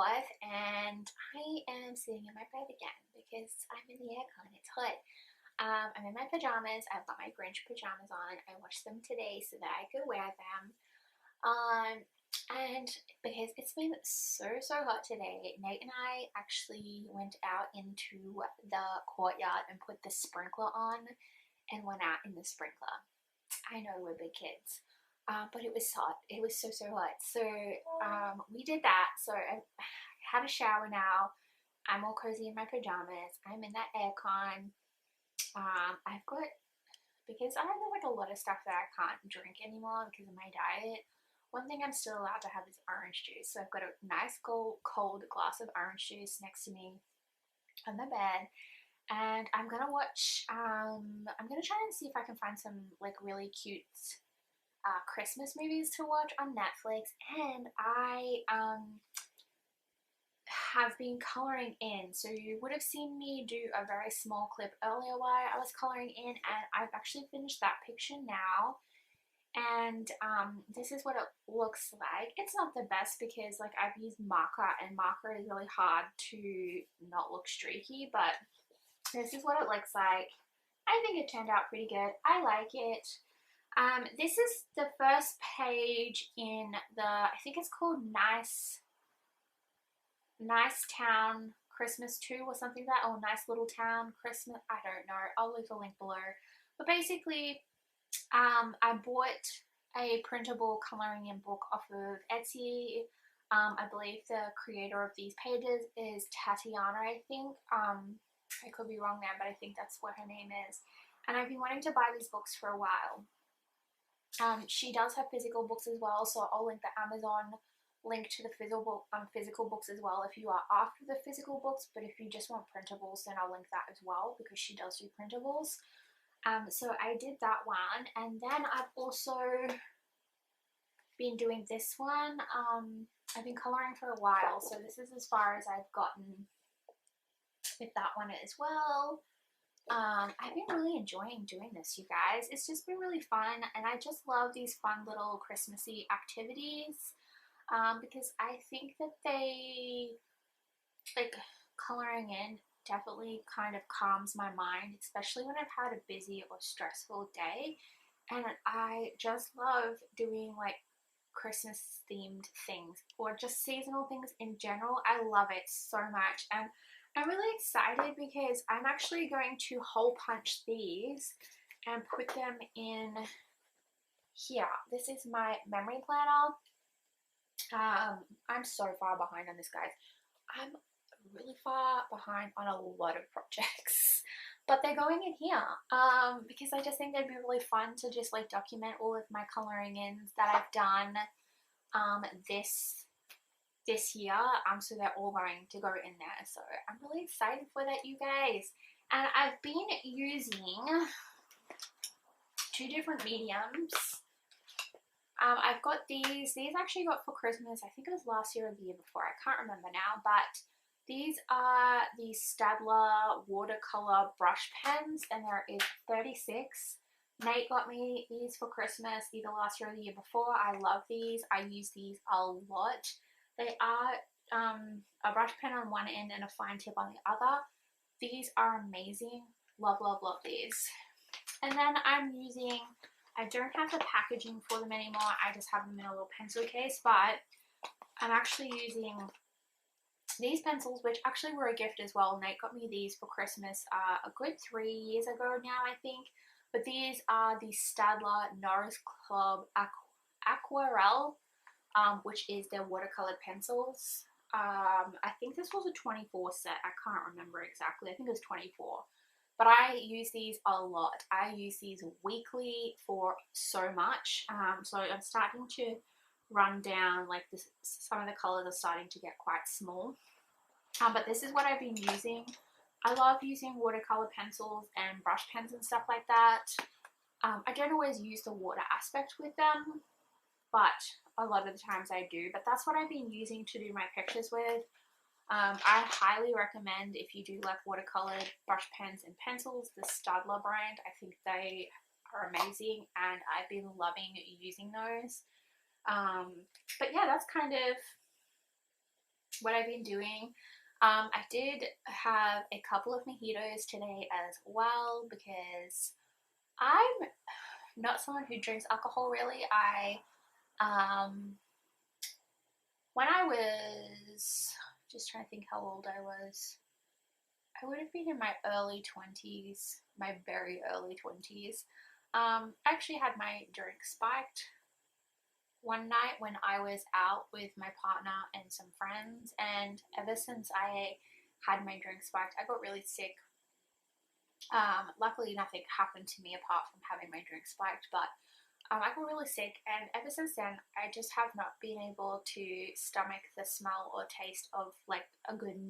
4th and I am sitting in my bed again because I'm in the aircon, it's hot. I'm in my pajamas, I've got my Grinch pajamas on. I washed them today so that I could wear them. And because it's been so hot today, Nate and I actually went out into the courtyard and put the sprinkler on and went out in the sprinkler. I know we're big kids. But it was hot. It was so hot. So we did that. So I had a shower now. I'm all cozy in my pajamas. I'm in that aircon. I've got, because I have like a lot of stuff that I can't drink anymore because of my diet. One thing I'm still allowed to have is orange juice. So I've got a nice cold glass of orange juice next to me on the bed. And I'm gonna watch, I'm gonna try and see if I can find some like really cute Christmas movies to watch on Netflix, and I have been colouring in. So you would have seen me do a very small clip earlier while I was colouring in, and I've actually finished that picture now. And this is what it looks like. It's not the best because like I've used marker, and marker is really hard to not look streaky, but this is what it looks like. I think it turned out pretty good. I like it. This is the first page in the, I think it's called Nice Town Christmas 2 or something like that, or Nice Little Town Christmas, I don't know, I'll leave a link below. But basically, I bought a printable colouring in book off of Etsy. I believe the creator of these pages is Tatiana, I think. I could be wrong there, but I think that's what her name is. And I've been wanting to buy these books for a while. She does have physical books as well, so I'll link the Amazon link to the physical books as well if you are after the physical books, but if you just want printables, then I'll link that as well because she does do printables. So I did that one, and then I've also been doing this one. I've been colouring for a while, so this is as far as I've gotten with that one as well. I've been really enjoying doing this, you guys. It's just been really fun, and I just love these fun little Christmassy activities because I think that they, like, colouring in definitely kind of calms my mind, especially when I've had a busy or stressful day. And I just love doing like Christmas themed things or just seasonal things in general. I love it so much, and I'm really excited because I'm actually going to hole punch these and put them in here. This is my memory planner. I'm so far behind on this, guys. I'm really far behind on a lot of projects, but they're going in here because I just think they'd be really fun to just like document all of my colouring ins that I've done this year, so they're all going to go in there. So I'm really excited for that, you guys. And I've been using 2 different mediums. I've got these actually got for Christmas, I think it was last year or the year before, I can't remember now, but these are the Staedtler watercolor brush pens, and there is 36. Nate got me these for Christmas either last year or the year before. I love these. I use these a lot. They are a brush pen on one end and a fine tip on the other. These are amazing. Love these. And then I'm using, I don't have the packaging for them anymore. I just have them in a little pencil case, but I'm actually using these pencils, which actually were a gift as well. Nate got me these for Christmas a good 3 years ago now, I think. But these are the Staedtler Norris Club Aquarelle, which is their watercolor pencils. I think this was a 24 set. I can't remember exactly. I think it was 24. But I use these a lot. I use these weekly for so much. So I'm starting to run down, like this, some of the colors are starting to get quite small. But this is what I've been using. I love using watercolor pencils and brush pens and stuff like that. I don't always use the water aspect with them, but a lot of the times I do. But that's what I've been using to do my pictures with. I highly recommend, if you do like watercolored brush pens and pencils, the Staedtler brand. I think they are amazing, and I've been loving using those. But yeah, that's kind of what I've been doing. I did have a couple of mojitos today as well because I'm not someone who drinks alcohol really. When I was just trying to think how old I was, I would have been in my early 20s, my very early 20s. I actually had my drink spiked one night when I was out with my partner and some friends, and ever since I had my drink spiked, I got really sick. Luckily nothing happened to me apart from having my drink spiked, but I got really sick, and ever since then I just have not been able to stomach the smell or taste of like a good 95%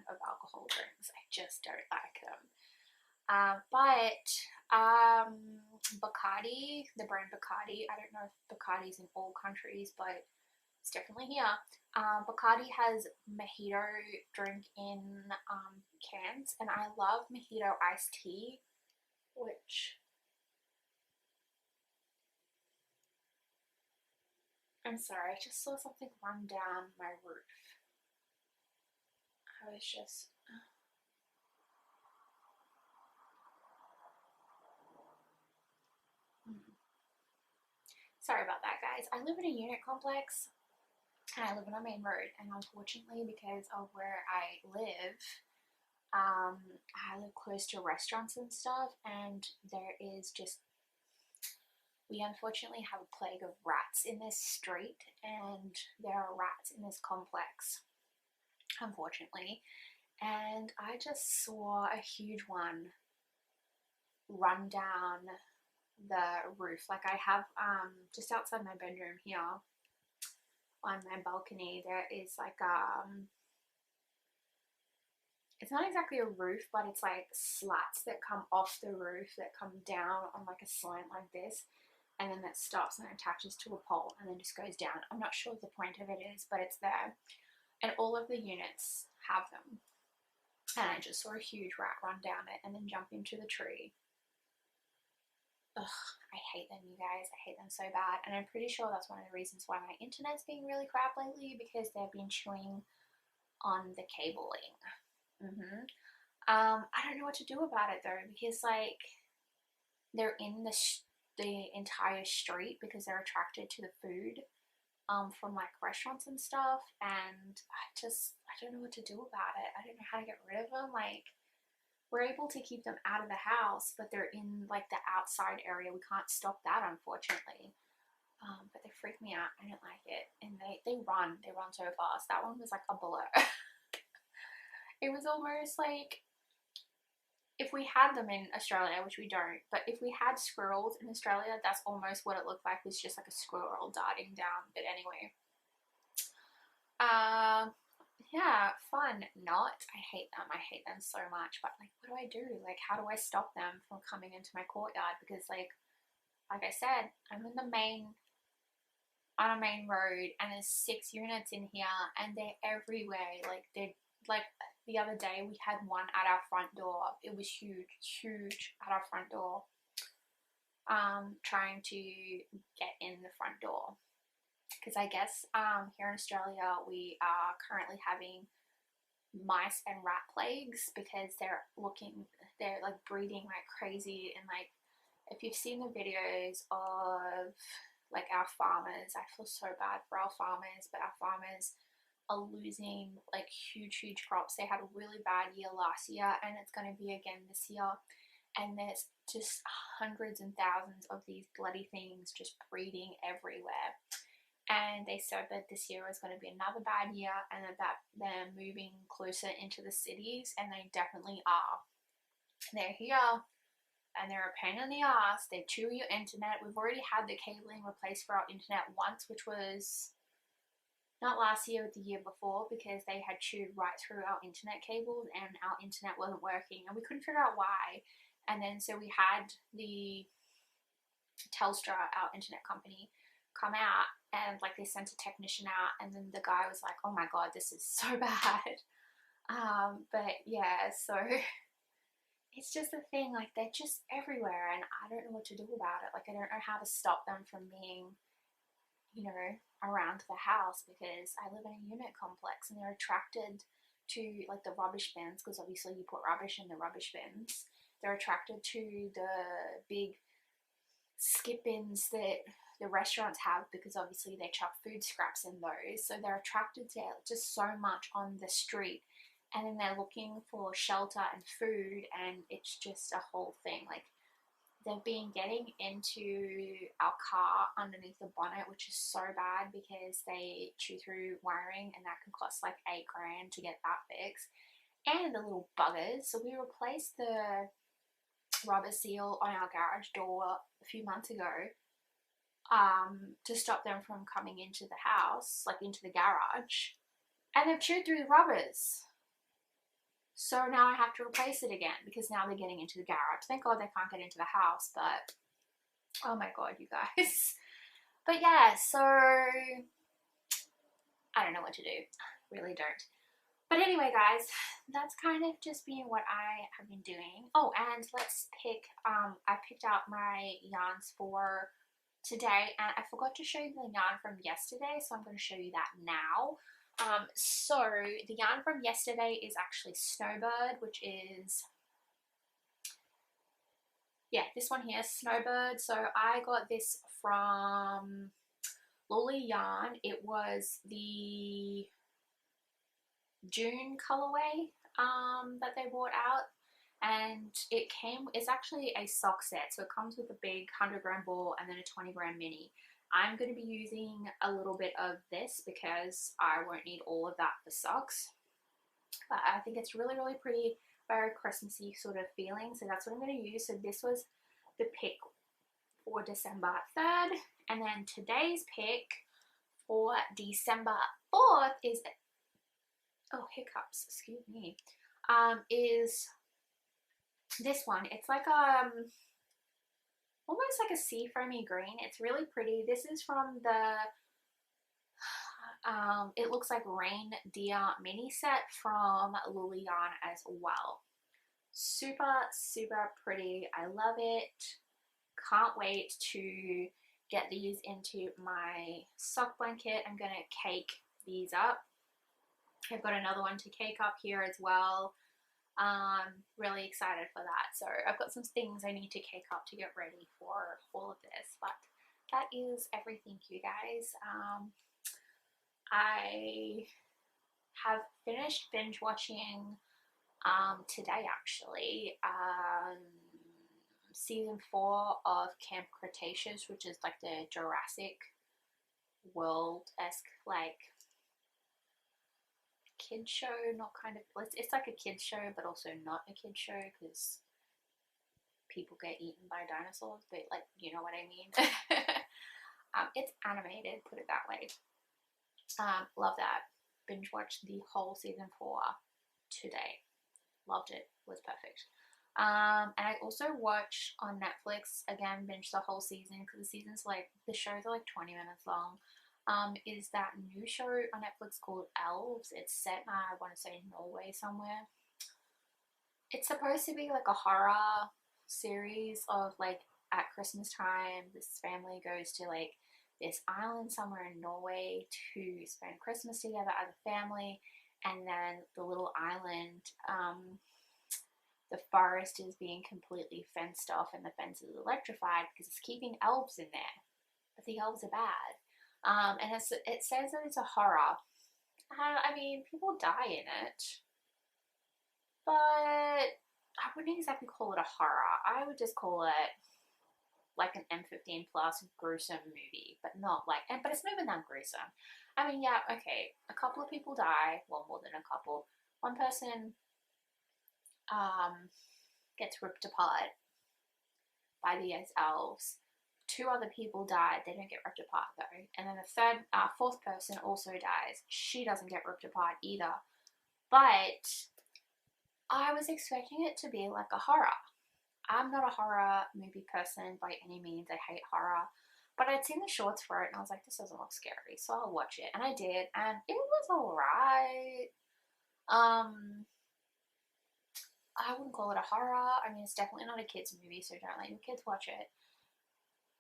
of alcohol drinks. I just don't like them. But Bacardi, the brand Bacardi, I don't know if Bacardi's in all countries, but it's definitely here. Bacardi has mojito drink in cans, and I love mojito iced tea, which I'm sorry, I just saw something run down my roof. I was just sorry about that, guys. I live in a unit complex and I live on a main road, and unfortunately because of where I live close to restaurants and stuff, and there is just, we unfortunately have a plague of rats in this street, and there are rats in this complex, unfortunately. And I just saw a huge one run down the roof. Like I have just outside my bedroom here on my balcony, there is like it's not exactly a roof, but it's like slats that come off the roof that come down on like a slant like this, and then that stops and attaches to a pole and then just goes down. I'm not sure what the point of it is, but it's there, and all of the units have them. And I just saw a huge rat run down it and then jump into the tree. Ugh, I hate them, you guys. I hate them so bad. And I'm pretty sure that's one of the reasons why my internet's been really crap lately, because they've been chewing on the cabling. I don't know what to do about it though, because like they're in the entire street because they're attracted to the food from like restaurants and stuff, and I don't know what to do about it. I don't know how to get rid of them. Like, we're able to keep them out of the house, but they're in like the outside area. We can't stop that, unfortunately. But they freak me out. I don't like it. And they run so fast. That one was like a bullet. It was almost like if we had them in Australia, which we don't, but if we had squirrels in Australia, that's almost what it looked like, was just like a squirrel darting down. But anyway, yeah, fun. Not. I hate them so much. But like, what do I do? Like, how do I stop them from coming into my courtyard? Because like I said, I'm in the on a main road, and there's 6 units in here, and they're everywhere. Like, they're like, the other day we had one at our front door. It was huge at our front door, trying to get in the front door. Because I guess here in Australia we are currently having mice and rat plagues, because they're like breeding like crazy. And like, if you've seen the videos of like our farmers, I feel so bad for our farmers, but our farmers are losing like huge crops. They had a really bad year last year, and it's going to be again this year, and there's just hundreds and thousands of these bloody things just breeding everywhere. And they said that this year is going to be another bad year, and that they're moving closer into the cities, and they definitely are. They're here, and they're a pain in the ass. They chew your internet. We've already had the cabling replaced for our internet once, which was not last year, but the year before, because they had chewed right through our internet cables and our internet wasn't working, and we couldn't figure out why. And then so we had the Telstra, our internet company, come out, and like they sent a technician out, and then the guy was like, oh my god, this is so bad. But yeah, so it's just a thing, like they're just everywhere, and I don't know what to do about it. Like, I don't know how to stop them from being, you know, around the house because I live in a unit complex and they're attracted to like the rubbish bins because obviously you put rubbish in the rubbish bins. They're attracted to the big skip bins that the restaurants have because obviously they chuck food scraps in those. So they're attracted to just so much on the street, and then they're looking for shelter and food, and it's just a whole thing. Like, they've been getting into our car underneath the bonnet, which is so bad because they chew through wiring and that can cost like $8 grand to get that fixed. And the little buggers. So we replaced the rubber seal on our garage door a few months ago to stop them from coming into the house, like into the garage. And they've chewed through the rubbers. So now I have to replace it again because now they're getting into the garage. Thank God they can't get into the house, but oh my God, you guys. But yeah, so I don't know what to do. Really don't. But anyway, guys, that's kind of just been what I have been doing. Oh, and let's pick, I picked out my yarns for today, and I forgot to show you the yarn from yesterday, so I'm going to show you that now. So the yarn from yesterday is actually Snowbird, which is, yeah, this one here, Snowbird. So I got this from Lolly Yarn. It was the June colorway that they brought out, and it's actually a sock set, so it comes with a big 100-gram ball and then a 20-gram mini. I'm going to be using a little bit of this because I won't need all of that for socks, but I think it's really, really pretty, very Christmassy sort of feeling, so that's what I'm going to use. So this was the pick for December 3rd, and then today's pick for December 4th is, oh, hiccups, excuse me, is this one. It's like almost like a sea foamy green. It's really pretty. This is from the it looks like Reindeer mini set from Lolly Yarn as well. Super, super pretty. I love it. Can't wait to get these into my sock blanket. I'm gonna cake these up. I've got another one to cake up here as well. Really excited for that. So I've got some things I need to cake up to get ready for all of this, but that is everything, you guys. I have finished binge watching today actually season 4 of Camp Cretaceous, which is like the Jurassic World-esque like kid show. Not kind of, it's like a kid show but also not a kid show because people get eaten by dinosaurs, but like, you know what I mean. It's animated, put it that way. Love that. Binge watched the whole season 4 today. Loved it. Was perfect. And I also watched on Netflix, again, binge the whole season because the season's like, the shows are like 20 minutes long. Is that new show on Netflix called Elves. It's set, I want to say, Norway somewhere. It's supposed to be like a horror series of like, at Christmas time, this family goes to like this island somewhere in Norway to spend Christmas together as a family, and then the little island, the forest is being completely fenced off and the fence is electrified because it's keeping elves in there, but the elves are bad. And it says that it's a horror. I mean, people die in it, but I wouldn't exactly call it a horror. I would just call it like an M15 plus gruesome movie, but not like, but it's not even that gruesome. I mean, yeah, okay, a couple of people die, well, more than a couple. One person gets ripped apart by the elves. 2 other people died. They don't get ripped apart though. And then the fourth person also dies. She doesn't get ripped apart either. But I was expecting it to be like a horror. I'm not a horror movie person by any means. I hate horror. But I'd seen the shorts for it and I was like, this doesn't look scary, so I'll watch it. And I did, and it was alright. I wouldn't call it a horror. I mean, it's definitely not a kids movie, so don't let your kids watch it.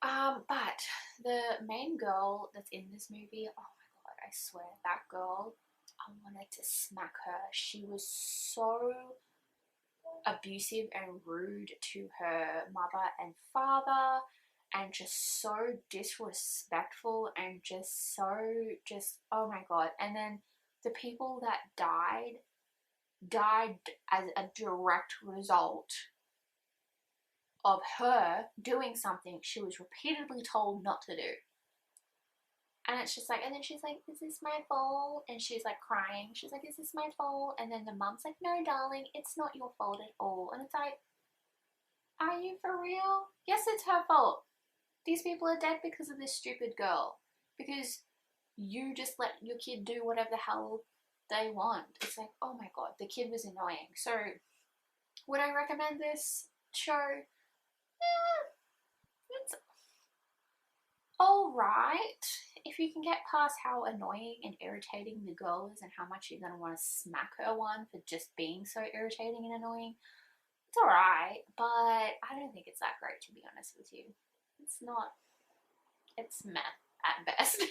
But the main girl that's in this movie, oh my god, I swear, that girl, I wanted to smack her. She was so abusive and rude to her mother and father, and just so disrespectful, and just so, oh my god. And then the people that died as a direct result of her doing something she was repeatedly told not to do. And it's just like, and then she's like, is this my fault? And she's like crying. She's like, is this my fault? And then the mum's like, no, darling, it's not your fault at all. And it's like, are you for real? Yes, it's her fault. These people are dead because of this stupid girl. Because you just let your kid do whatever the hell they want. It's like, oh my god, the kid was annoying. So, would I recommend this show? It's alright. If you can get past how annoying and irritating the girl is and how much you're going to want to smack her one for just being so irritating and annoying, it's alright, but I don't think it's that great, to be honest with you. It's not, it's meh at best.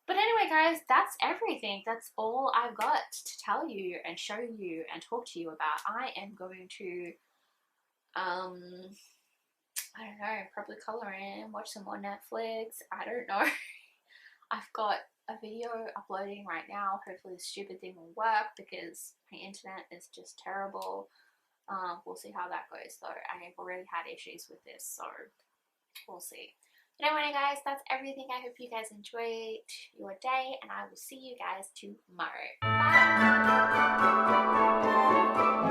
But anyway, guys, that's everything. That's all I've got to tell you and show you and talk to you about. I am going to, I don't know, probably color in, watch some more Netflix. I don't know. I've got a video uploading right now. Hopefully this stupid thing will work because my internet is just terrible. We'll see how that goes though. I have already had issues with this, so we'll see. But anyway, guys, that's everything. I hope you guys enjoyed your day, and I will see you guys tomorrow. Bye!